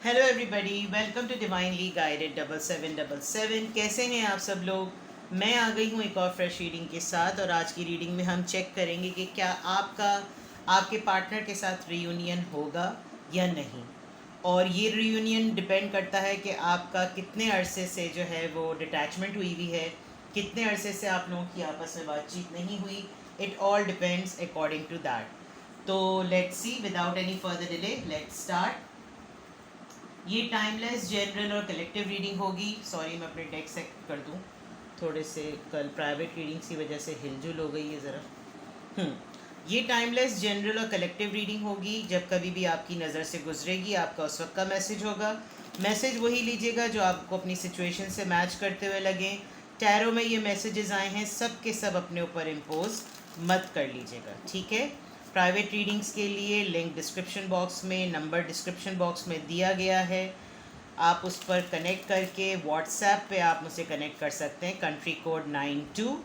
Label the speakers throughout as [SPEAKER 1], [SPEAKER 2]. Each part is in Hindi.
[SPEAKER 1] Hello everybody, welcome to divinely guided 7777। कैसे हैं आप सब लोग। मैं आ गई हूँ एक और फ्रेश रीडिंग के साथ, और आज की रीडिंग में हम चेक करेंगे कि क्या आपके पार्टनर के साथ रीयूनियन होगा या नहीं। और ये रीयूनियन डिपेंड करता है कि आपका कितने अरसे से जो है वो डिटैचमेंट हुई हुई है, कितने अरसे से आप लोगों की आपस में बातचीत नहीं हुई। It all depends according to that. तो let's see, without any further delay let's start. ये टाइमलेस, जनरल और कलेक्टिव रीडिंग होगी। सॉरी, मैं अपने टेक्स्ट सेट कर दूँ, थोड़े से कल प्राइवेट रीडिंग्स की वजह से हिलजुल हो गई है ज़रा। ये टाइमलेस, जनरल और कलेक्टिव रीडिंग होगी। जब कभी भी आपकी नज़र से गुजरेगी, आपका उस वक्त का मैसेज होगा। मैसेज वही लीजिएगा जो आपको अपनी सिचुएशन से मैच करते हुए लगें। टैरो में ये मैसेजेस आए हैं, सब के सब अपने ऊपर इम्पोज मत कर लीजिएगा, ठीक है। प्राइवेट रीडिंग्स के लिए लिंक डिस्क्रिप्शन बॉक्स में, नंबर डिस्क्रिप्शन बॉक्स में दिया गया है। आप उस पर कनेक्ट करके व्हाट्सएप पे आप मुझसे कनेक्ट कर सकते हैं, कंट्री कोड 92।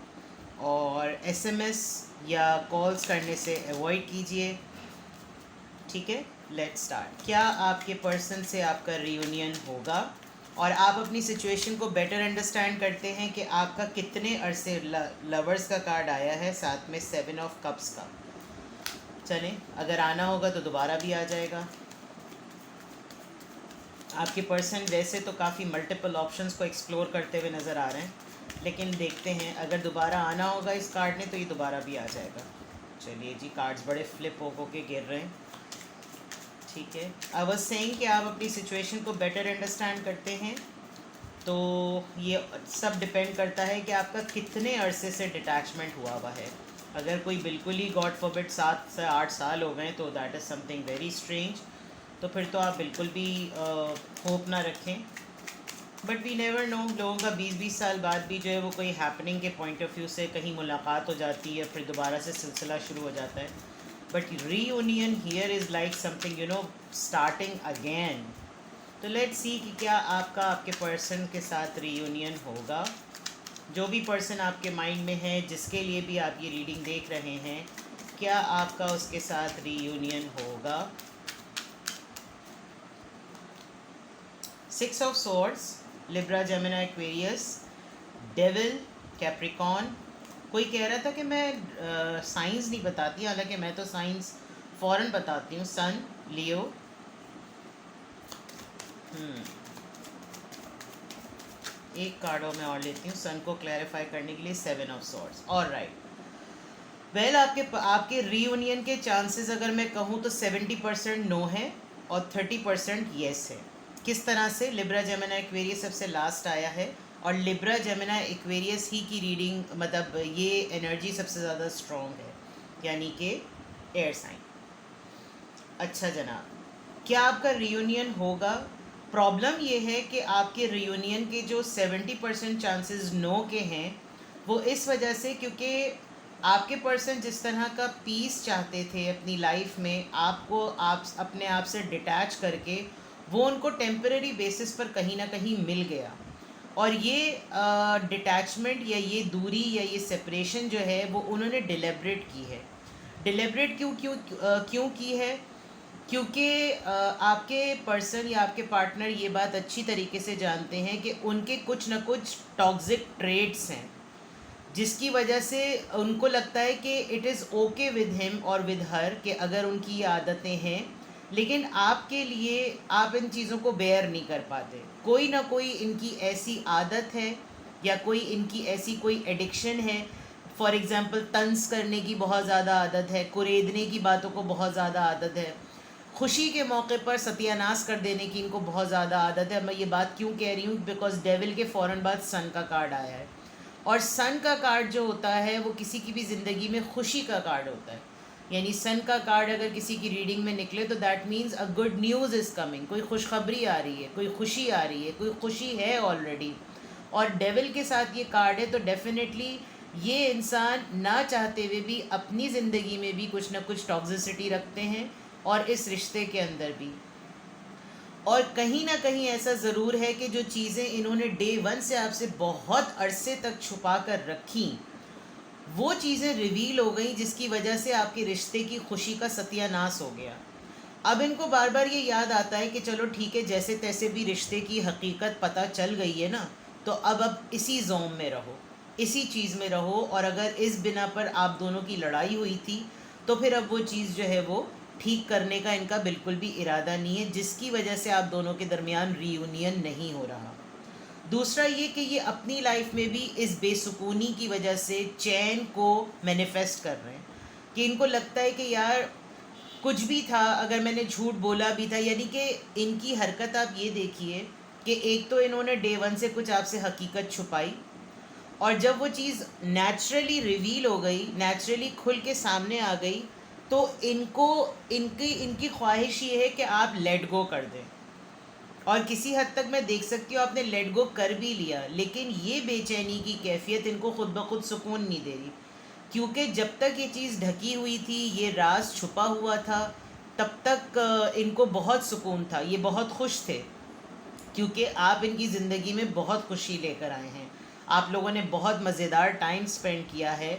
[SPEAKER 1] और एसएमएस या कॉल्स करने से अवॉइड कीजिए, ठीक है। Let's start. क्या आपके पर्सन से आपका रियूनियन होगा, और आप अपनी सिचुएशन को बेटर अंडरस्टैंड करते हैं कि आपका कितने अरसे लवर्स का कार्ड आया है, साथ में 7 ऑफ कप्स का। चलें, अगर आना होगा तो दोबारा भी आ जाएगा। आपके पर्सन वैसे तो काफ़ी मल्टीपल ऑप्शंस को एक्सप्लोर करते हुए नज़र आ रहे हैं, लेकिन देखते हैं, अगर दोबारा आना होगा इस कार्ड ने तो ये दोबारा भी आ जाएगा। चलिए जी, कार्ड्स बड़े फ्लिप हो के गिर रहे हैं, ठीक है। आई वाज सेइंग कि आप अपनी सिचुएशन को बेटर अंडरस्टैंड करते हैं, तो ये सब डिपेंड करता है कि आपका कितने अरसे से डिटैचमेंट हुआ हुआ है। अगर कोई बिल्कुल ही गॉड फॉरबिड 7 से 8 साल हो गए तो that is something very strange. तो फिर तो आप बिल्कुल भी होप ना रखें। बट वी नेवर नो, लोगों का 20-20 साल बाद भी जो है वो कोई हैपनिंग के पॉइंट ऑफ व्यू से कहीं मुलाकात हो जाती है, फिर दोबारा से सिलसिला शुरू हो जाता है। But reunion here is like something starting again. तो लेट्स सी कि क्या आपके पर्सन के साथ रीयूनियन होगा। जो भी पर्सन आपके माइंड में है, जिसके लिए भी आप ये रीडिंग देख रहे हैं, क्या आपका उसके साथ रीयूनियन होगा। 6 of swords, Libra, Gemini, Aquarius, devil, Capricorn. कोई कह रहा था कि मैं साइंस नहीं बताती, हालांकि मैं तो साइंस फ़ौरन बताती हूँ। सन, लियो। एक कार्ड और मैं और लेती हूँ सन को क्लैरिफाई करने के लिए, 7 ऑफ सॉर्ड्स। ऑलराइट, वेल आपके रीयूनियन के चांसेस अगर मैं कहूँ तो 70% नो है और 30% येस है। किस तरह से? लिब्रा, जेमिनी, एक्वेरियस सबसे लास्ट आया है, और लिब्रा, जेमिनी, एक्वेरियस ही की रीडिंग, मतलब ये एनर्जी सबसे ज़्यादा स्ट्रॉन्ग है, यानी कि एयर साइन। अच्छा जनाब, क्या आपका रियूनियन होगा? प्रॉब्लम ये है कि आपके रियूनियन के जो 70% चांसेस नो के हैं, वो इस वजह से क्योंकि आपके पर्सन जिस तरह का पीस चाहते थे अपनी लाइफ में, आपको आप अपने आप से डिटैच करके, वो उनको टेम्परेरी बेसिस पर कहीं ना कहीं मिल गया। और ये डिटैचमेंट या ये दूरी या ये सेपरेशन जो है वो उन्होंने डिलेबरेट की है। डिलेबरेट क्यों क्यों क्यों की है? क्योंकि आपके पर्सन या आपके पार्टनर ये बात अच्छी तरीके से जानते हैं कि उनके कुछ ना कुछ टॉक्सिक ट्रेड्स हैं, जिसकी वजह से उनको लगता है कि it is okay with him और विद हर, कि अगर उनकी ये आदतें हैं, लेकिन आपके लिए आप इन चीज़ों को बेयर नहीं कर पाते। कोई ना कोई इनकी ऐसी आदत है, या कोई इनकी ऐसी कोई एडिक्शन है। फॉर एग्ज़ाम्पल, तंज करने की बहुत ज़्यादा आदत है, कुरेदने की बातों को बहुत ज़्यादा आदत है, खुशी के मौके पर सत्यानाश कर देने की इनको बहुत ज़्यादा आदत है। मैं ये बात क्यों कह रही हूँ? बिकॉज डेविल के फ़ौरन बाद सन का कार्ड आया है, और सन का कार्ड जो होता है वो किसी की भी ज़िंदगी में खुशी का कार्ड होता है। यानी सन का कार्ड अगर किसी की रीडिंग में निकले तो that means a good news is coming, कोई खुशखबरी आ रही है, कोई खुशी आ रही है, कोई खुशी है ऑलरेडी। और डेविल के साथ ये कार्ड है, तो डेफिनेटली ये इंसान ना चाहते हुए भी अपनी ज़िंदगी में भी कुछ ना कुछ टॉक्सिसिटी रखते हैं, और इस रिश्ते के अंदर भी। और कहीं ना कहीं ऐसा ज़रूर है कि जो चीज़ें इन्होंने डे 1 से आपसे बहुत अरसे तक छुपा कर रखी, वो चीज़ें रिवील हो गई, जिसकी वजह से आपके रिश्ते की खुशी का सत्यानाश हो गया। अब इनको बार बार ये याद आता है कि चलो ठीक है, जैसे तैसे भी रिश्ते की हकीकत पता चल गई है ना, तो अब इसी जोम में रहो, इसी चीज़ में रहो। और अगर इस बिना पर आप दोनों की लड़ाई हुई थी तो फिर अब वो चीज़ जो है वो ठीक करने का इनका बिल्कुल भी इरादा नहीं है, जिसकी वजह से आप दोनों के दरमियान रीयूनियन नहीं हो रहा। दूसरा ये कि ये अपनी लाइफ में भी इस बेसुकूनी की वजह से चैन को मैनिफेस्ट कर रहे हैं, कि इनको लगता है कि यार कुछ भी था, अगर मैंने झूठ बोला भी था, यानी कि इनकी हरकत आप ये देखिए कि एक तो इन्होंने डे वन से कुछ आपसे हकीकत छुपाई, और जब वो चीज़ नेचुरली रिवील हो गई, नेचुरली खुल के सामने आ गई, तो इनको इनकी इनकी ख्वाहिश ये है कि आप लेट गो कर दें। और किसी हद तक मैं देख सकती हूँ आपने लेट गो कर भी लिया, लेकिन ये बेचैनी की कैफियत इनको खुद ब खुद सुकून नहीं दे रही, क्योंकि जब तक ये चीज़ ढकी हुई थी, ये राज छुपा हुआ था, तब तक इनको बहुत सुकून था, ये बहुत खुश थे, क्योंकि आप इनकी ज़िंदगी में बहुत खुशी लेकर आए हैं, आप लोगों ने बहुत मज़ेदार टाइम स्पेंड किया है।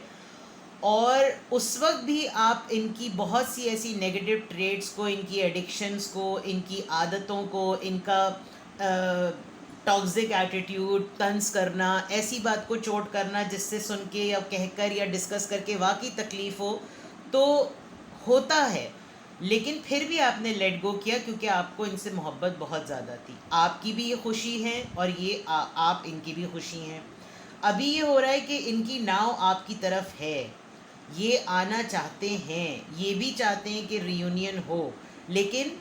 [SPEAKER 1] और उस वक्त भी आप इनकी बहुत सी ऐसी नेगेटिव ट्रेड्स को, इनकी एडिक्शंस को, इनकी आदतों को, इनका टॉक्सिक एटीट्यूड, तंज करना, ऐसी बात को चोट करना जिससे सुन के या कहकर या डिस्कस करके वाकई तकलीफ़ हो, तो होता है। लेकिन फिर भी आपने लेट गो किया, क्योंकि आपको इनसे मोहब्बत बहुत ज़्यादा थी। आपकी भी ये खुशी है और ये आप इनकी भी खुशी हैं। अभी ये हो रहा है कि इनकी नाव आपकी तरफ है, ये आना चाहते हैं, ये भी चाहते हैं कि रियूनियन हो, लेकिन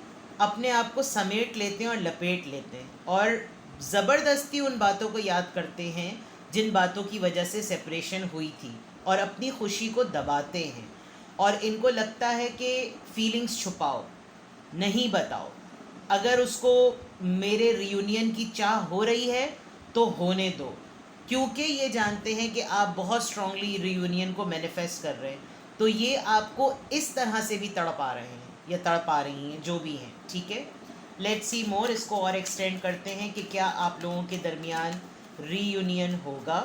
[SPEAKER 1] अपने आप को समेट लेते हैं और लपेट लेते हैं, और ज़बरदस्ती उन बातों को याद करते हैं जिन बातों की वजह से सेपरेशन हुई थी, और अपनी खुशी को दबाते हैं। और इनको लगता है कि फीलिंग्स छुपाओ, नहीं बताओ, अगर उसको मेरे रियूनियन की चाह हो रही है तो होने दो, क्योंकि ये जानते हैं कि आप बहुत स्ट्रांगली रियूनियन को मैनिफेस्ट कर रहे हैं, तो ये आपको इस तरह से भी तड़पा रहे हैं या तड़पा रही हैं, जो भी हैं, ठीक है। लेट्स सी मोर, इसको और एक्सटेंड करते हैं कि क्या आप लोगों के दरमियान रीयूनियन होगा,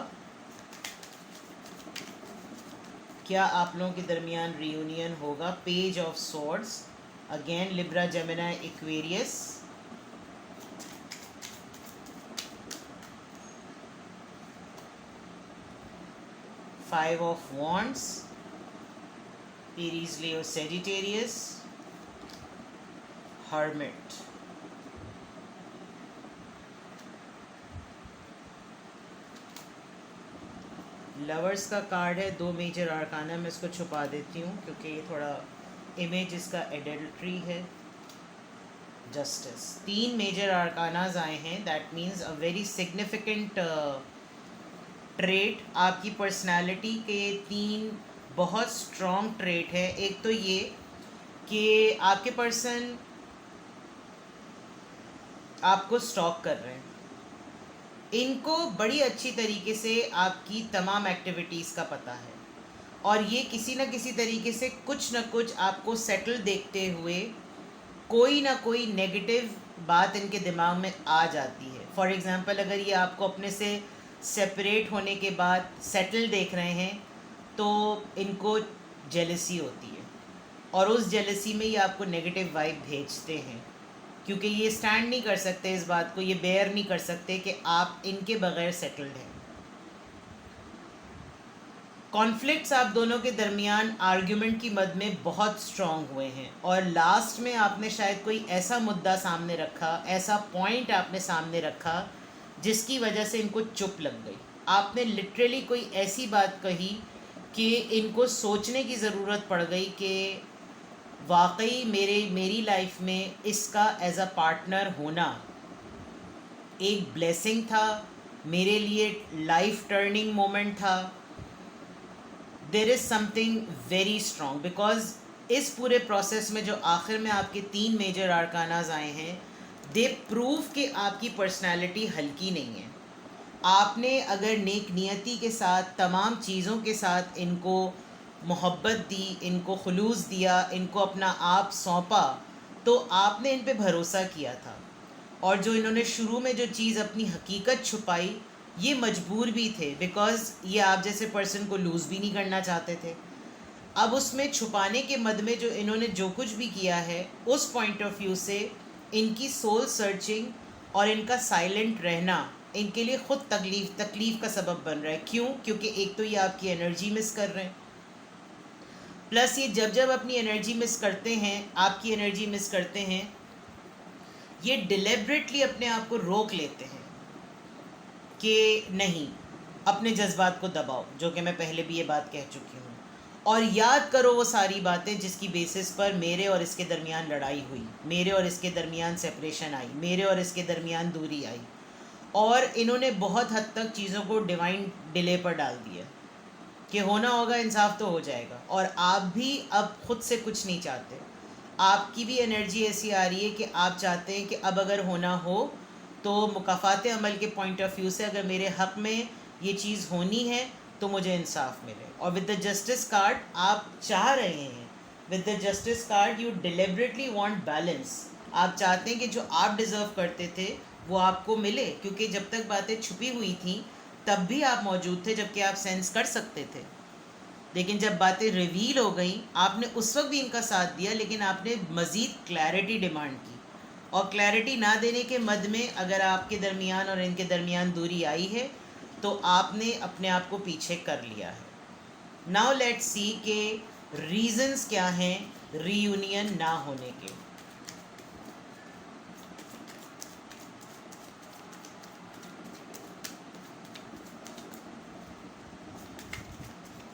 [SPEAKER 1] क्या आप लोगों के दरमियान रीयूनियन होगा। Page of swords, again Libra, Gemini, Aquarius, five of wands, Aries, Leo, Sagittarius, hermit. Lovers का कार्ड है, दो मेजर आर्काना, मैं इसको छुपा देती हूँ क्योंकि ये थोड़ा इमेज इसका एडल्ट्री है। जस्टिस, तीन मेजर आर्कानाज आए हैं, that means a very significant trait. आपकी पर्सनालिटी के तीन बहुत स्ट्रॉन्ग ट्रेट है। एक तो ये कि आपके पर्सन आपको स्टॉक कर रहे हैं, इनको बड़ी अच्छी तरीके से आपकी तमाम एक्टिविटीज़ का पता है, और ये किसी न किसी तरीके से कुछ न कुछ आपको सेटल देखते हुए कोई ना कोई नेगेटिव बात इनके दिमाग में आ जाती है। फॉर एग्ज़ाम्पल, अगर ये आपको अपने से सेपरेट होने के बाद सेटल देख रहे हैं तो इनको जेलसी होती है, और उस जेलसी में ये आपको नेगेटिव वाइब भेजते हैं, क्योंकि ये स्टैंड नहीं कर सकते इस बात को, ये बेयर नहीं कर सकते कि आप इनके बगैर सेटल्ड हैं। कॉन्फ्लिक्ट्स आप दोनों के दरमियान आर्ग्यूमेंट की मद में बहुत स्ट्रॉन्ग हुए हैं, और लास्ट में आपने शायद कोई ऐसा मुद्दा सामने रखा, ऐसा पॉइंट आपने सामने रखा जिसकी वजह से इनको चुप लग गई। आपने लिटरली कोई ऐसी बात कही कि इनको सोचने की ज़रूरत पड़ गई कि वाकई मेरी लाइफ में इसका एज अ पार्टनर होना एक ब्लेसिंग था, मेरे लिए लाइफ टर्निंग मोमेंट था। There is something very strong, because इस पूरे प्रोसेस में जो आखिर में आपके तीन मेजर आर्कानाज आए हैं, दे प्रूव कि आपकी पर्सनैलिटी हल्की नहीं है। आपने अगर नेक नियति के साथ, तमाम चीज़ों के साथ इनको मोहब्बत दी, इनको खुलूस दिया, इनको अपना आप सौंपा, तो आपने इन पे भरोसा किया था, और जो इन्होंने शुरू में जो चीज़ अपनी हकीकत छुपाई, ये मजबूर भी थे, बिकॉज़ ये आप जैसे पर्सन को लूज़ भी नहीं करना चाहते थे। अब उसमें छुपाने के मद में जो इन्होंने जो कुछ भी किया है, उस पॉइंट ऑफ व्यू से इनकी सोल सर्चिंग और इनका साइलेंट रहना इनके लिए खुद तकलीफ का सबब बन रहा है। क्यों? क्योंकि एक तो ये आपकी एनर्जी मिस कर रहे हैं, प्लस ये जब जब अपनी एनर्जी मिस करते हैं, आपकी एनर्जी मिस करते हैं, ये डिलिबरेटली अपने आप को रोक लेते हैं कि नहीं, अपने जज्बात को दबाओ, जो कि मैं पहले भी ये बात कह चुकी हूँ, और याद करो वो सारी बातें जिसकी बेसिस पर मेरे और इसके दरमियान लड़ाई हुई, मेरे और इसके दरमियान सेपरेशन आई, मेरे और इसके दरमियान दूरी आई, और इन्होंने बहुत हद तक चीज़ों को डिवाइन डिले पर डाल दिया कि होना होगा, इंसाफ तो हो जाएगा। और आप भी अब खुद से कुछ नहीं चाहते, आपकी भी एनर्जी ऐसी आ रही है कि आप चाहते हैं कि अब अगर होना हो तो मुकाफ़ात अमल के पॉइंट ऑफ व्यू से अगर मेरे हक़ में ये चीज़ होनी है तो मुझे इंसाफ मिले। और विद द जस्टिस कार्ड आप चाह रहे हैं, with the justice card you deliberately want balance. आप चाहते हैं कि जो आप डिज़र्व करते थे वो आपको मिले, क्योंकि जब तक बातें छुपी हुई थी तब भी आप मौजूद थे, जबकि आप सेंस कर सकते थे। लेकिन जब बातें रिवील हो गई, आपने उस वक्त भी इनका साथ दिया, लेकिन आपने मज़ीद क्लैरिटी डिमांड की, और क्लैरिटी ना देने के मद में अगर आपके दरमियान और इनके दरमियान दूरी आई है तो आपने अपने आप को पीछे कर लिया है। नाउ लेट्स सी के रीजंस क्या हैं रीयूनियन ना होने के।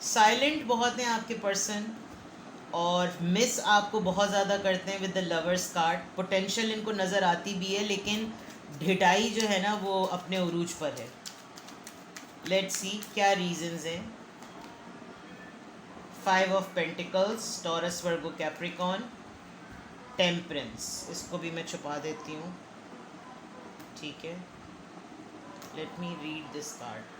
[SPEAKER 1] साइलेंट बहुत हैं आपके पर्सन, और मिस आपको बहुत ज़्यादा करते हैं with the lovers card. Potential इनको नज़र आती भी है, लेकिन ढिठाई जो है ना वो अपने उरूज पर है। लेट्स सी क्या रीजंस हैं। 5 of pentacles, taurus, Virgo, Capricorn, temperance, इसको भी मैं छुपा देती हूँ, ठीक है। Let me read this card.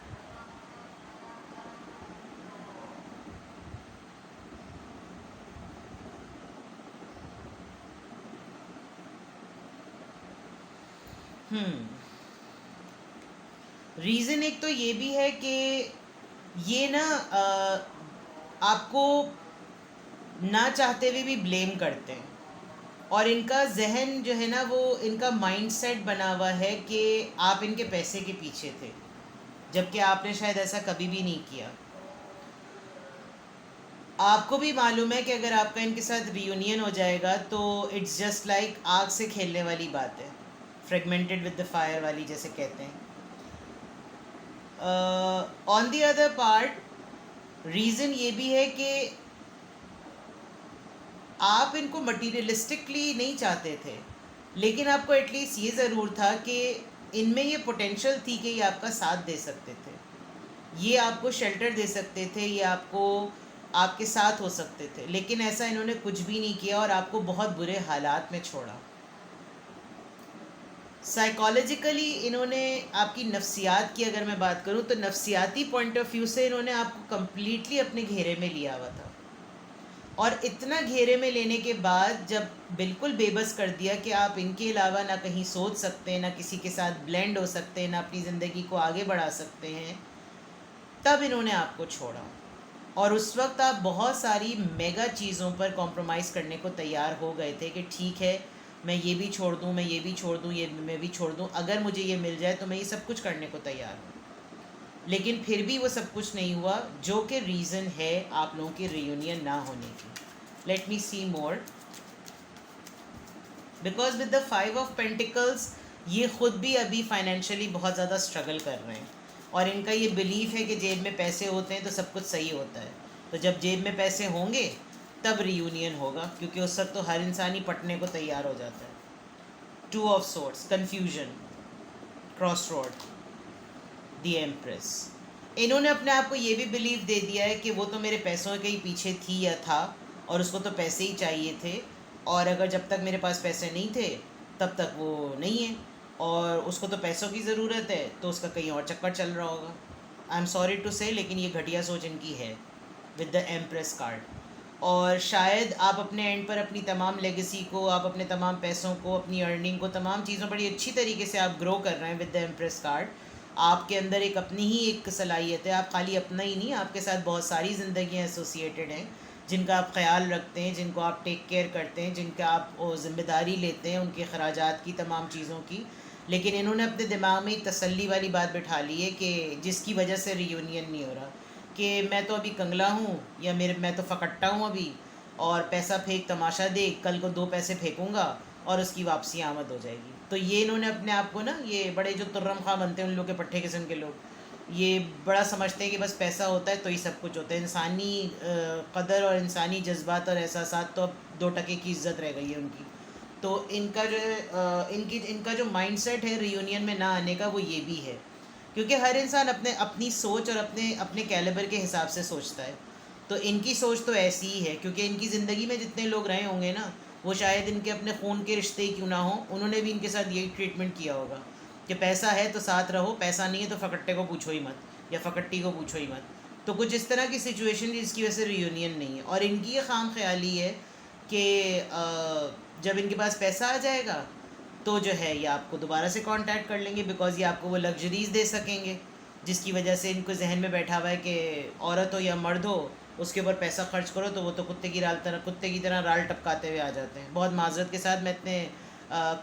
[SPEAKER 1] Reason एक तो ये भी है कि ये ना आपको ना चाहते हुए भी ब्लेम करते हैं, और इनका जहन जो है ना वो इनका माइंडसेट बना हुआ है कि आप इनके पैसे के पीछे थे, जबकि आपने शायद ऐसा कभी भी नहीं किया। आपको भी मालूम है कि अगर आपका इनके साथ रियूनियन हो जाएगा तो इट्स जस्ट लाइक आग से खेलने वाली बात है, फ्रेगमेंटेड विद द फायर वाली जैसे कहते हैं। On the other part reason ये भी है कि आप इनको मटीरियलिस्टिकली नहीं चाहते थे, लेकिन आपको एटलीस्ट ये ज़रूर था कि इनमें ये पोटेंशियल थी कि ये आपका साथ दे सकते थे, ये आपको शेल्टर दे सकते थे, ये आपको आपके साथ हो सकते थे, लेकिन ऐसा इन्होंने कुछ भी नहीं किया और आपको बहुत बुरे हालात में छोड़ा। साइकोलॉजिकली इन्होंने आपकी नफ्सियात की अगर मैं बात करूं तो नफ्सियाती पॉइंट ऑफ व्यू से इन्होंने आपको कम्प्लीटली अपने घेरे में लिया हुआ था, और इतना घेरे में लेने के बाद जब बिल्कुल बेबस कर दिया कि आप इनके अलावा ना कहीं सोच सकते हैं, ना किसी के साथ ब्लेंड हो सकते हैं, ना अपनी ज़िंदगी को आगे बढ़ा सकते हैं, तब इन्होंने आपको छोड़ा। और उस वक्त आप बहुत सारी मेगा चीज़ों पर कॉम्प्रोमाइज़ करने को तैयार हो गए थे कि ठीक है, मैं ये भी छोड़ दूँ, मैं ये भी छोड़ दूँ, ये मैं भी छोड़ दूँ, अगर मुझे ये मिल जाए तो मैं ये सब कुछ करने को तैयार हूँ। लेकिन फिर भी वो सब कुछ नहीं हुआ, जो कि रीज़न है आप लोगों की रियूनियन ना होने की। Let me see more. Because with the 5 of pentacles ये ख़ुद भी अभी फाइनेंशियली बहुत ज़्यादा स्ट्रगल कर रहे हैं, और इनका ये बिलीफ है कि जेब में पैसे होते हैं तो सब कुछ सही होता है। तो जब जेब में पैसे होंगे तब रियूनियन होगा, क्योंकि उस वक्त तो हर इंसान ही पटने को तैयार हो जाता है। 2 of swords, confusion, cross road, the empress. इन्होंने अपने आप को ये भी बिलीव दे दिया है कि वो तो मेरे पैसों के ही पीछे थी या था, और उसको तो पैसे ही चाहिए थे, और अगर जब तक मेरे पास पैसे नहीं थे तब तक वो नहीं है, और उसको तो पैसों की ज़रूरत है तो उसका कहीं और चक्कर चल रहा होगा। आई एम सॉरी टू से, लेकिन ये घटिया सोच इनकी है विद द एम्प्रेस कार्ड। और शायद आप अपने एंड पर अपनी तमाम लेगेसी को, आप अपने तमाम पैसों को, अपनी अर्निंग को, तमाम चीज़ों बड़ी अच्छी तरीके से आप ग्रो कर रहे हैं विद द एम्प्रेस कार्ड। आपके अंदर एक अपनी ही एक सलाहियत है, आप खाली अपना ही नहीं, आपके साथ बहुत सारी ज़िंदगियाँ एसोसिएटेड हैं। जिनका आप ख्याल रखते हैं, जिनको आप टेक केयर करते हैं, जिनका आप ज़िम्मेदारी लेते हैं उनके खराजात की, तमाम चीज़ों की। लेकिन इन्होंने अपने दिमाग में एक तसल्ली वाली बात बिठा ली है कि जिसकी वजह से रीयूनियन नहीं हो रहा, कि मैं तो अभी कंगला हूँ, या मैं तो फकट्टा हूँ अभी, और पैसा फेंक तमाशा देख, कल को 2 पैसे फेंकूँगा और उसकी वापसी आमद हो जाएगी। तो ये इन्होंने अपने आप को ना, ये बड़े जो तुर्रम खा बनते हैं उन लोग के पट्टे किस्म के लोग, ये बड़ा समझते हैं कि बस पैसा होता है तो ही सब कुछ होता है। इंसानी कदर और इंसानी जज्बात और एहसासात तो अब 2 टके की इज्जत रह गई है उनकी। तो इनका जो इनका जो माइंडसेट है रियूनियन में ना आने का, वो ये भी है क्योंकि हर इंसान अपनी सोच और अपने अपने कैलिबर के हिसाब से सोचता है। तो इनकी सोच तो ऐसी ही है क्योंकि इनकी ज़िंदगी में जितने लोग रहे होंगे ना, वो शायद इनके अपने ख़ून के रिश्ते ही क्यों ना हो, उन्होंने भी इनके साथ यही ट्रीटमेंट किया होगा कि पैसा है तो साथ रहो, पैसा नहीं है तो फकट्टे को पूछो ही मत या फकट्टी को पूछो ही मत। तो कुछ इस तरह की सिचुएशन जिसकी वजह से रियूनियन नहीं है। और इनकी ये खाम ख्याली है कि जब इनके पास पैसा आ जाएगा तो जो है ये आपको दोबारा से कांटेक्ट कर लेंगे, बिकॉज़ ये आपको वो लग्जरीज़ दे सकेंगे जिसकी वजह से इनको जहन में बैठा हुआ है कि औरत हो या मर्द हो, उसके ऊपर पैसा खर्च करो तो वो तो कुत्ते की तरह राल टपकाते हुए आ जाते हैं। बहुत माजरत के साथ मैं इतने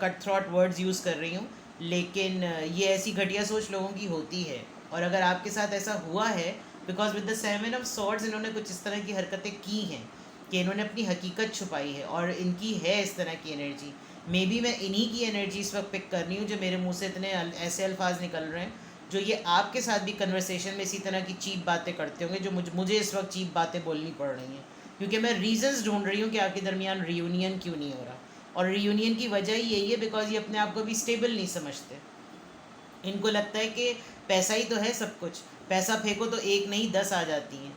[SPEAKER 1] कट थ्रॉट वर्ड्स यूज़ कर रही हूँ, लेकिन ये ऐसी घटिया सोच लोगों की होती है। और अगर आपके साथ ऐसा हुआ है, because with the 7 of swords इन्होंने कुछ इस तरह की हरकतें की हैं कि इन्होंने अपनी हकीकत छुपाई है और इनकी है इस तरह की एनर्जी। मे बी मैं इन्हीं की एनर्जी इस वक्त पिक कर रही हूँ जो मेरे मुंह से इतने ऐसे अल्फाज निकल रहे हैं जो ये आपके साथ भी कन्वर्सेशन में इसी तरह की चीप बातें करते होंगे जो मुझे इस वक्त चीप बातें बोलनी पड़ रही हैं, क्योंकि मैं रीजंस ढूंढ रही हूँ कि आपके दरमियान रियूनियन क्यों नहीं हो रहा। और रियूनियन की वजह ही यही है बिकॉज ये अपने आप को भी स्टेबल नहीं समझते। इनको लगता है कि पैसा ही तो है सब कुछ, पैसा फेंको तो 1 नहीं 10 आ जाती हैं।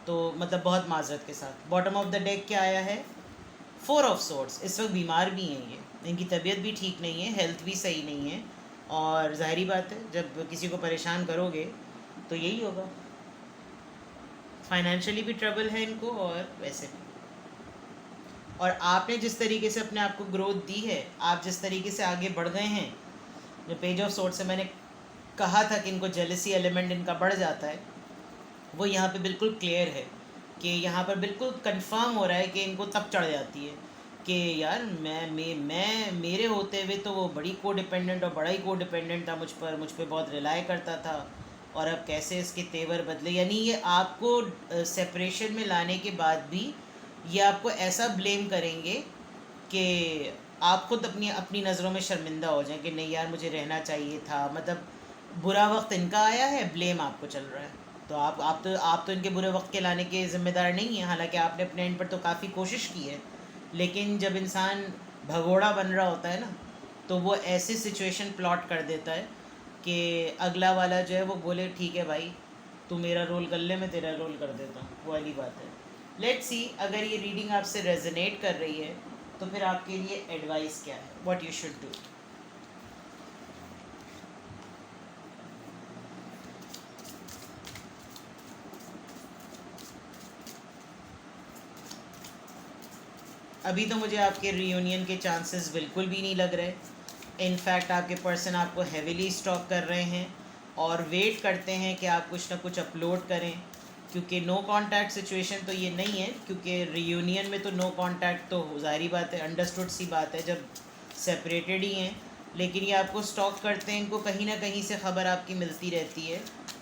[SPEAKER 1] तो मतलब बहुत माजरत के साथ बॉटम ऑफ द डेक क्या आया है, 4 ऑफ सोर्ड्स। इस वक्त बीमार भी हैं ये, इनकी तबीयत भी ठीक नहीं है, हेल्थ भी सही नहीं है। और ज़ाहिरी बात है जब किसी को परेशान करोगे तो यही होगा। फाइनेंशियली भी ट्रबल है इनको और वैसे भी। और आपने जिस तरीके से अपने आप को ग्रोथ दी है, आप जिस तरीके से आगे बढ़ गए हैं, जो पेज ऑफ सोर्ड से मैंने कहा था कि इनको जेलसी एलिमेंट इनका बढ़ जाता है, वो यहाँ पे बिल्कुल क्लियर है कि यहाँ पर बिल्कुल कंफर्म हो रहा है कि इनको तब चढ़ जाती है कि यार मैं मेरे होते हुए तो वो बड़ी को डिपेंडेंट और बड़ा ही को डिपेंडेंट था मुझ पर बहुत रिलाई करता था, और अब कैसे इसके तेवर बदले। यानी ये आपको सेपरेशन में लाने के बाद भी ये आपको ऐसा ब्लेम करेंगे कि आप खुद अपनी अपनी नज़रों में शर्मिंदा हो जाएं कि नहीं यार मुझे रहना चाहिए था। मतलब बुरा वक्त इनका आया है, ब्लेम आपको चल रहा है। तो आप तो इनके बुरे वक्त के लाने के ज़िम्मेदार नहीं हैं, हालांकि आपने अपने एंड पर तो काफ़ी कोशिश की है। लेकिन जब इंसान भगोड़ा बन रहा होता है ना, तो वो ऐसी सिचुएशन प्लॉट कर देता है कि अगला वाला जो है वो बोले ठीक है भाई, तू मेरा रोल कर ले, मैं तेरा रोल कर देता हूँ। वो वाली बात है। लेट्स सी अगर ये रीडिंग आपसे रेजोनेट कर रही है तो फिर आपके लिए एडवाइस क्या है, व्हाट यू शुड डू। अभी तो मुझे आपके रीयूनियन के चांसेस बिल्कुल भी नहीं लग रहे। इनफैक्ट आपके पर्सन आपको हेविली स्टॉक कर रहे हैं और वेट करते हैं कि आप कुछ ना कुछ अपलोड करें, क्योंकि नो कांटेक्ट सिचुएशन तो ये नहीं है, क्योंकि रीयूनियन में तो नो कांटेक्ट तो ज़ाहिरी बात है, अंडरस्टूड सी बात है जब सेपरेटेड ही हैं। लेकिन ये आपको स्टॉक करते हैं, इनको कहीं ना कहीं से ख़बर आपकी मिलती रहती है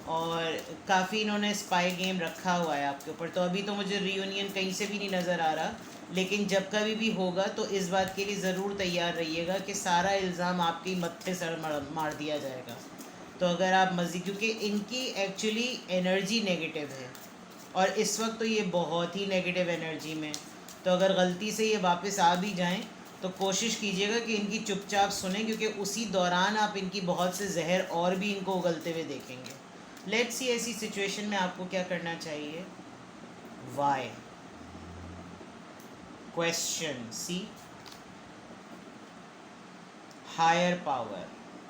[SPEAKER 1] और काफ़ी इन्होंने स्पाई गेम रखा हुआ है आपके ऊपर। तो अभी तो मुझे रीयूनियन कहीं से भी नहीं नज़र आ रहा, लेकिन जब कभी भी होगा तो इस बात के लिए ज़रूर तैयार रहिएगा कि सारा इल्ज़ाम आपके ही मत्थे सर मार दिया जाएगा। तो अगर आप मज़ीद, क्योंकि इनकी एक्चुअली एनर्जी नेगेटिव है और इस वक्त तो ये बहुत ही नेगेटिव एनर्जी में, तो अगर गलती से ये वापस आ भी जाएं तो कोशिश कीजिएगा कि इनकी चुपचाप सुने, क्योंकि उसी दौरान आप इनकी बहुत से जहर और भी इनको उगलते हुए देखेंगे। लेट्स सी ऐसी सिचुएशन में आपको क्या करना चाहिए। वाई क्वेश्चन, सी हायर पावर।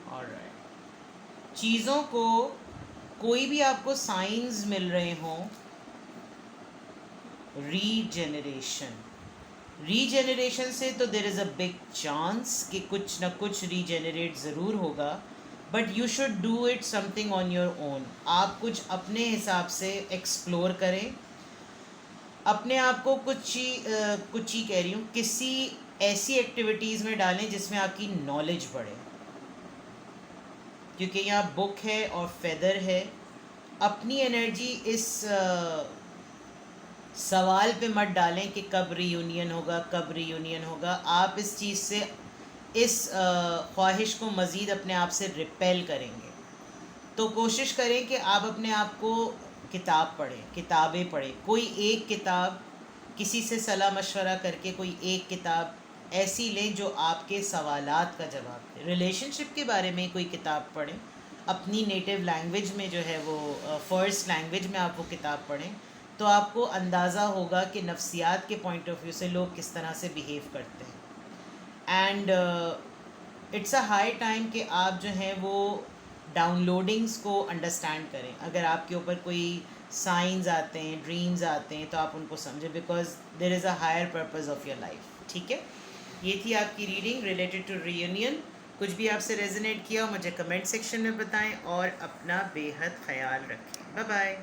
[SPEAKER 1] ऑलराइट, चीज़ों को कोई भी आपको साइंस मिल रहे हों, रीजेनरेशन से तो there is a big chance कि कुछ ना कुछ रीजेनरेट ज़रूर होगा, but you should do it something on your own. आप कुछ अपने हिसाब से एक्सप्लोर करें, अपने आप को कुछ ही कह रही हूँ, किसी ऐसी एक्टिविटीज़ में डालें जिसमें आपकी नॉलेज बढ़े, क्योंकि यहाँ बुक है और फेदर है। अपनी एनर्जी इस सवाल पे मत डालें कि कब रीयूनियन होगा, कब रीयूनियन होगा। आप इस चीज़ से, इस ख्वाहिश को मज़ीद अपने आप से रिपेल करेंगे। तो कोशिश करें कि आप अपने आप को किताब पढ़ें, किताबें पढ़ें, कोई एक किताब, किसी से सलाह मशवरा करके कोई एक किताब ऐसी लें जो आपके सवालात का जवाब दे। रिलेशनशिप के बारे में कोई किताब पढ़ें, अपनी नेटिव लैंग्वेज में जो है वो फर्स्ट लैंग्वेज में आप वो किताब पढ़ें, तो आपको अंदाज़ा होगा कि नफ्सियात के पॉइंट ऑफ व्यू से लोग किस तरह से बिहेव करते हैं। And it's a high time कि आप जो हैं वो डाउनलोडिंग्स को अंडरस्टैंड करें। अगर आपके ऊपर कोई साइंस आते हैं, ड्रीम्स आते हैं, तो आप उनको समझें, because there is a higher purpose of your life. ठीक है, ये थी आपकी रीडिंग रिलेटेड टू रीयूनियन। कुछ भी आपसे रेजोनेट किया मुझे कमेंट सेक्शन में बताएं और अपना बेहद ख्याल रखें। Bye bye.